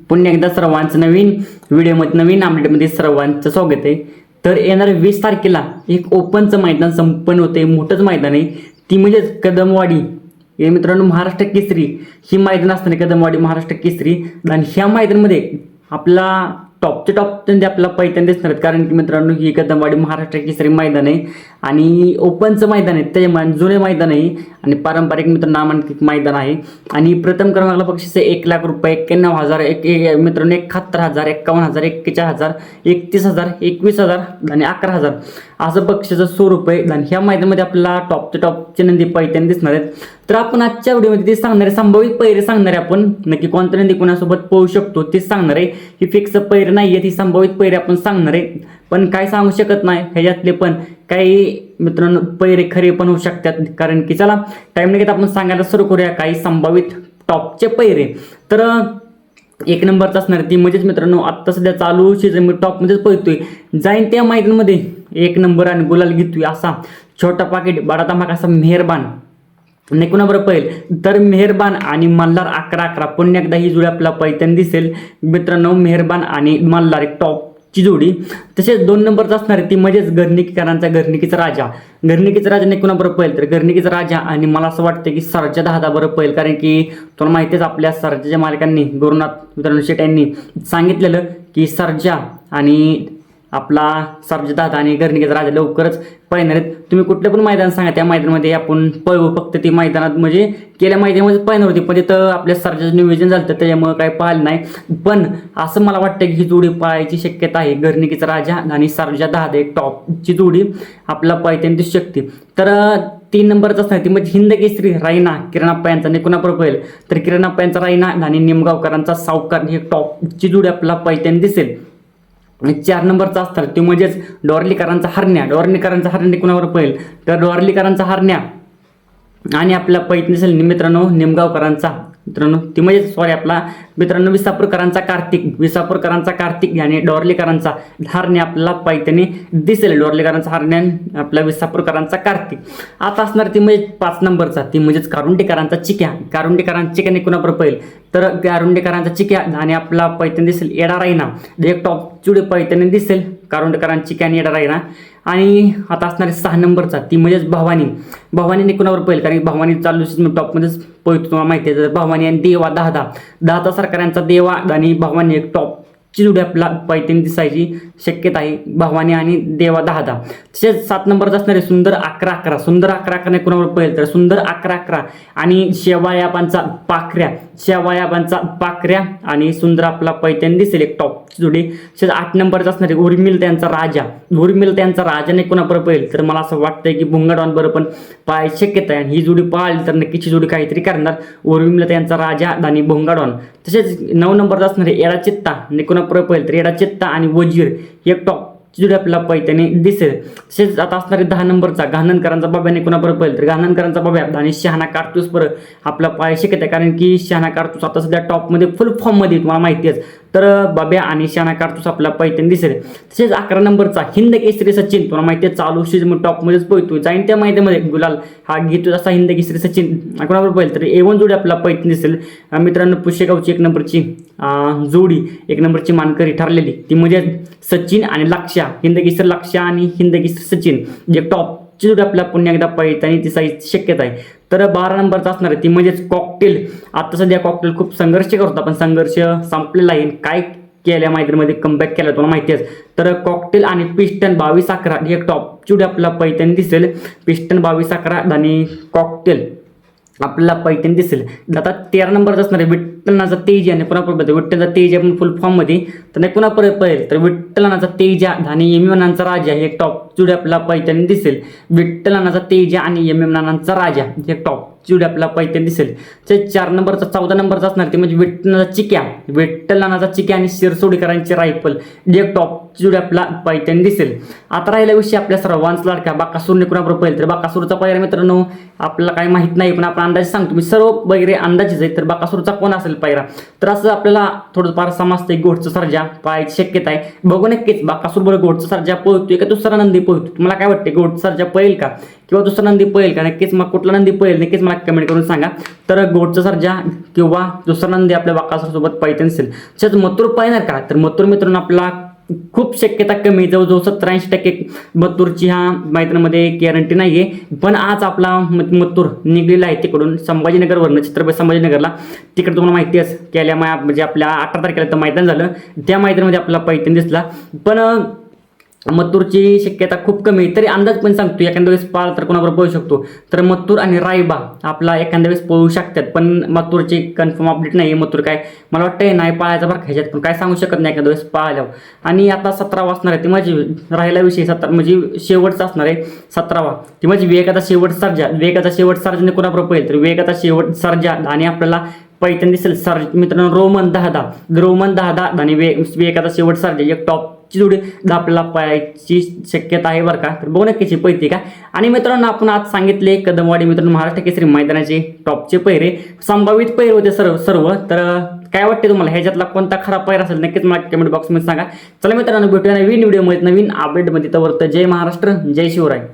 पुन्हा एकदा सर्वांचं नवीन व्हिडिओमध्ये नवीन अपडेटमध्ये सर्वांचं स्वागत आहे। तर येणाऱ्या 20 तारखेला एक ओपनचं मैदान संपन्न होते, मोठंच मैदान आहे, ती म्हणजे कदमवाडी। हे मित्रांनो महाराष्ट्र केसरी ही मैदान असताना कदमवाडी महाराष्ट्र केसरी, आणि ह्या मैदानामध्ये आपला टॉपचे टॉप त्यांनी आपला पैठण दिसणार आहेत, कारण की मित्रांनो ही कदमवाडी महाराष्ट्र केसरी मैदान आहे आणि ओपनचं मैदान आहे, ते जुने मैदान आहे आणि पारंपरिक मित्रांनो नामांकित मैदान आहे। आणि प्रथम क्रमांकाला बक्षीस आहे 1 लाख रुपये, 91,000 मित्रांनो 71,000, 51,000, 41,000, 31,000, 21,000 आणि 11,000 असं बक्षीचं स्वरूप आहे। आणि ह्या मैदानामध्ये आपल्याला टॉपचे टॉपचे नंदी पैठण दिसणार आहेत। तर आपण आजच्या व्हिडिओमध्ये ते सांगणारे संभावित पैरे सांगणारे, आपण नक्की कोणत्या नंदी कोणासोबत पळू शकतो ते सांगणार आहे। ही फिक्स पैरे नाही आहेत, ही संभावित पैरे आपण सांगणार आहे, पण काय सांगू शकत नाही ह्याच्यातले पण काही मित्रांनो पैरे खरे पण होऊ शकतात, कारण की चला टाइम नाही घेत आपण सांगायला सुरू करूया काही संभावित टॉपचे पैरे। तर 1 नंबरचा असणार ती म्हणजेच मित्रांनो आता सध्या चालू सीझन मी टॉपमध्येच पळतोय, जाईन त्या मैदानामध्ये 1 नंबर आणि गुलाल घेतोय असा छोटा पाकिट बडा धमाका असा मेहरबान नाही कुणाबरोबर पळेल तर मेहरबान आणि मल्हार 11-11 पुन्हा एकदा ही जोडी आपला पैठण दिसेल मित्रांनो, मेहरबान आणि मल्हार एक टॉपची जोडी। तसेच 2 नंबरचा असणार ती म्हणजेच घरणिकीकरांचा घरणिकीचा राजा नाही कुणाबरोबर पळेल तर घरणिकीचा राजा, आणि मला असं वाटतं की सर्जा 10 बरोबर पळेल, कारण की तुम्हाला माहितीच आपल्या सर्जाच्या मालकांनी गुरुनाथ मित्रांनो शेट यांनी सांगितलेलं की सर्जा आणि आपला सर्जा 10 आणि घरणिकीचा राजा लवकरच पळणार आहेत। तुम्ही कुठलं पण मैदान सांगा त्या मैदानामध्ये आपण पळवू, फक्त ती मैदानात म्हणजे गेल्या मैदानामध्ये पळणार होती पण तिथं आपल्या सर्जाचं नियोजन झालं तर त्याच्यामुळे काही पाहिलं नाही, पण असं मला वाटतं की ही जोडी पळायची शक्यता आहे। घरणिकीचा राजा आणि सर्जा 10 एक टॉपची जोडी आपला पैठण दिसू शकते। तर 3 नंबरचा असणार ती म्हणजे हिंद केसरी रायना किरणाप्पा यांचा नाही कुणाबरोबर पळेल तर किरणाप्पा यांचा रायना आणि निमगावकरांचा सावकार ही टॉपची जोडी आपला पैठण दिसेल। 4 नंबरचा असतात ते म्हणजेच डोरलीकरांचा हरण्या कुणावर पळेल तर डोरलीकरांचा हरण्या आणि आपला पैठण दिसेल मित्रांनो निमगावकरांचा मित्रांनो ती म्हणजे सॉरी आपला मित्रांनो विसापूरकरांचा कार्तिक आणि डोरलीकरांचा हरण्या आपल्याला पैठणी दिसेल। डोरलीकरांचा हरण्या आपला विसापूरकरांचा कार्तिक। आता असणार ती म्हणजे 5 नंबरचा ती म्हणजेच कारुंडेकरांचा चिक्या कुणाबरोबर पळेल तर कारुंडेकरांचा चिक्या आणि आपला पैठण दिसेल येडा रायना एक टॉप जुडे पैठणी दिसेल कारुंडेकरांचा चिक्या आणि येडा रायना। आणि आता असणारे 6 नंबरचा ती म्हणजेच भवानी कुणावर पळेल, कारण भवानी चालू टॉपमध्येच पळतो तुम्हाला माहिती आहे। भवानी आणि देवा 10 सरकारांचा देवा आणि भवानी एक टॉपची जोडी आपला पैठणी दिसायची शक्यता आहे, भवानी आणि देवा 10। तसेच 7 नंबरचा असणारे सुंदर 11-11 नाही कुणावर पळेल तर सुंदर 11-11 आणि शेवायाबांचा पाखऱ्या आणि सुंदर आपला पैठणी दिसेल एक टॉपची जोडी। तसेच 8 नंबरचा असणारे उर्मिल त्यांचा राजा नाही कुणाबरोबर पळेल तर मला असं वाटतंय की भुंगाडॉन बरोबर पण पाहायची शक्यता आहे, ही जोडी पाहिली तर नक्कीची जोडी काहीतरी करणार उर्मिल त्यांचा राजा आणि भुंगाडॉन। तसेच 9 नंबरचा असणारे येडा चित्ता नाही कुणाबरोबर पळेल तर येडा चित्ता आणि वजीर एक टॉप जोडी आपल्याला पैठणी दिसेल। तसेच आता असणारे 10 नंबरचा गाणनकरांचा बाब्याने कुणाबरोबर पळेल तर गाणनकरांचा बाब्या आणि शहाणा कारतूस बरोबर आपला पाय शक्यता आहे, कारण की शहाणा कारतूस आता सध्या टॉपमध्ये फुल फॉर्ममध्ये तुम्हाला माहिती आहे, तर बाब्या आणि शहाणा कारतूस आपला पैठणी दिसेल। तसेच 11 नंबरचा हिंद केसरी सचिन तुम्हाला माहिती आहे चालू सीझन टॉपमध्येच पळतोय, जाईन त्या मैदानामध्ये गुलाल हा घेतो असा हिंद केसरी सचिन कुणाबरोबर पळेल तर A1 जोडी आपला पैठणी दिसेल। मित्रांनो पुशेगावची 1 नंबरची जोडी 1 नंबरची मानकरी ठरलेली ती म्हणजे सचिन आणि लक्ष्या हिंद केसरी लक्ष्या आणि हिंद केसरी सचिन जे टॉपची जोडी आपल्या पुन्हा एकदा पैठणी दिसायची शक्यता आहे। तर 12 नंबरचा असणार आहे ती म्हणजेच कॉकटेल। आता सध्या कॉकटेल खूप संघर्ष करतो, पण संघर्ष संपलेला आहे, काय केल्या मैदानामध्ये कमबॅक केला तुम्हाला माहिती आहे। तर कॉकटेल आणि पिस्टन 22-11 ही एक टॉप जोडी आपल्याला पैठणी दिसेल। पिस्टन 22-11 आणि कॉकटेल आपल्याला पैठणी दिसेल। आता 13 नंबरचा असणार आहे विठ्ठलनाचा तेजा आणि पुन्हा विठ्ठलचा तेजा पण फुल फॉर्म मध्ये तर नाही कुणा परत पळेल तर विठ्ठलनाचा तेजा आणि यमिनांचा राजा हे टॉप जोडी आपल्याला पैठणी दिसेल। विठ्ठलनाचा तेजा आणि यमिनांचा राजा हे टॉप जोडी आपल्याला पैठणी दिसेल। 4 नंबरचा 14 नंबरचा असणार ते म्हणजे विठ्ठलनाचा चिक्या आणि शिरसोडीकरांची रायफल एक टॉप जोडी आपला पैठण दिसेल. आता राहिला विषय आपल्या सर्वांचा लाडका बाकासूरने कुणाबरोबर पळेल. तर बाकासूरचा पायरा मित्रांनो आपल्याला काही माहित नाही, पण आपण अंदाज सांगतो. मी सर्व वगैरे अंदाजेच आहे. तर बाकासूरचा कोण असेल पायरा, तर असं आपल्याला थोडंफार समजतं घोडचं सर्जा पाहायची शक्यता आहे. बघू नक्कीच बाकासूर बरोबर घोडचं सर्जा पळतोय का दुसरा नंदी पळतोय. तुम्हाला काय वाटते, घोडचं सर्जा पळेल का किंवा दुसरा नंदी पळेल का? नक्कीच मग कुठला नंदी पळेल नक्कीच मला कमेंट करून सांगा. तर घोडचं सर्जा किंवा दुसरा नंदी आपल्या बाकासूर सोबत पैठण असेल. तसेच मथुर पळणार का, तर मथुर मित्रांनो आपला खूप शक्यता कमी, जवळजवळ 70-80% मथुरची ह्या मैदानामध्ये गॅरंटी नाहीये. पण आज आपला मथुर निघलेला आहे तिकडून संभाजीनगरवरनं, छत्रपती संभाजीनगरला. तिकडे तुम्हाला माहिती आहे गेल्या म्हणजे आपल्या 18 तारखेला तर मैदान झालं, त्या मैदानामध्ये आपला पैठण दिसला. पण मथुरची शक्यता खूप कमी आहे. तरी अंदाज पण सांगतो, एखाद्या वेळेस पाळ तर कोणाबरोबर पळू शकतो. तर मथुर आणि रायबा आपला एखाद्या वेळेस पळू शकतात, पण मथुरची कन्फर्म अपडेट नाही. मथुर काय मला वाटतं नाही पाळायचा बरं ह्याच्यात, पण काय सांगू शकत नाही एखाद्या वेळेस पाळल्यावर. आणि आता 17वा असणार आहे ती माझी राहिला विषय 17 म्हणजे शेवटचा असणार आहे 17वा. ती माझी वेगाचा शेवट सर्जा. वेगाचा शेवट सर्जाने कोणाबरोबर पळेल, तर वेगाचा शेवट सर्जा आणि आपल्याला पैठण दिसेल मित्रांनो रोमन 10 आणि वेगाचा शेवट सर्जा एक टॉपची जोडी आपल्याला पाहायची शक्यता आहे बरं का. तर बघू नक्कीच पळते का. आणि मित्रांनो आपण आज सांगितले कदमवाडी मित्रांनो महाराष्ट्र केसरी मैदानाचे टॉपचे पैरे संभावित पैर होते सर्व. तर काय वाटते तुम्हाला, ह्याच्यातला कोणता खराब पैर असेल नक्कीच मला कमेंट बॉक्समध्ये सांगा. चला मित्रांनो भेटूया नवीन व्हिडिओमध्ये नवीन अपडेटमध्ये. तर जय महाराष्ट्र जय शिवराय.